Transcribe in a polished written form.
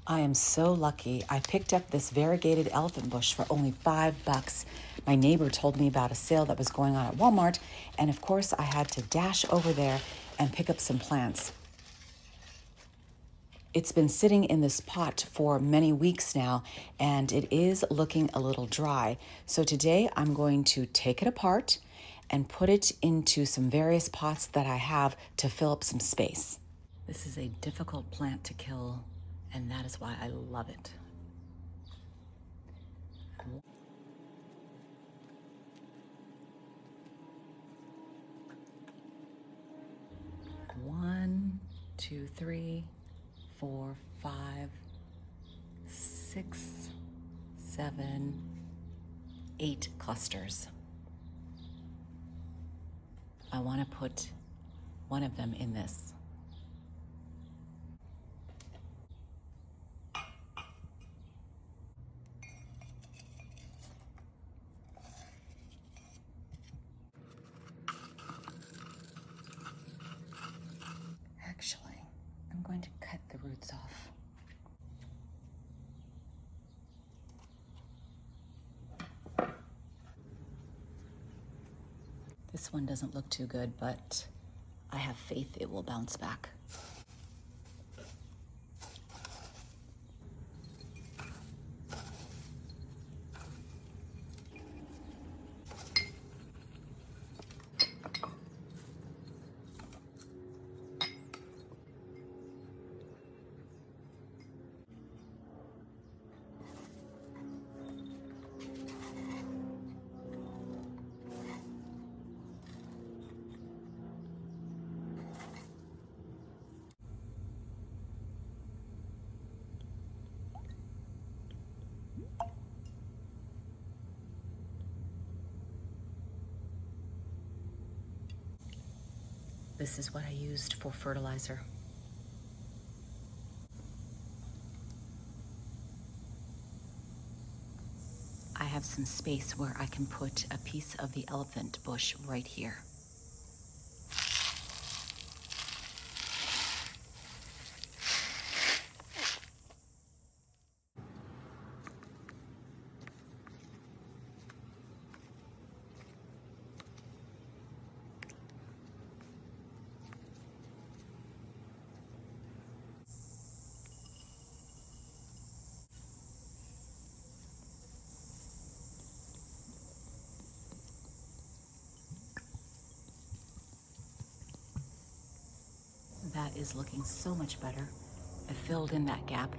I am so lucky. I picked up this variegated elephant bush for only $5. My neighbor told me about a sale that was going on at Walmart, and of course I had to dash over there and pick up some plants. It's been sitting in this pot for many weeks now, and it is looking a little dry. So today I'm going to take it apart and put it into some various pots that I have to fill up some space. This is a difficult plant to kill, and that is why I love it. One, two, three, 4, 5, 6, 7, 8 clusters. I want to put one of them in this. Actually, I'm going to cut the roots off. This one doesn't look too good, but I have faith it will bounce back. This is what I used for fertilizer. I have some space where I can put a piece of the elephant bush right here. That is looking so much better. I filled in that gap.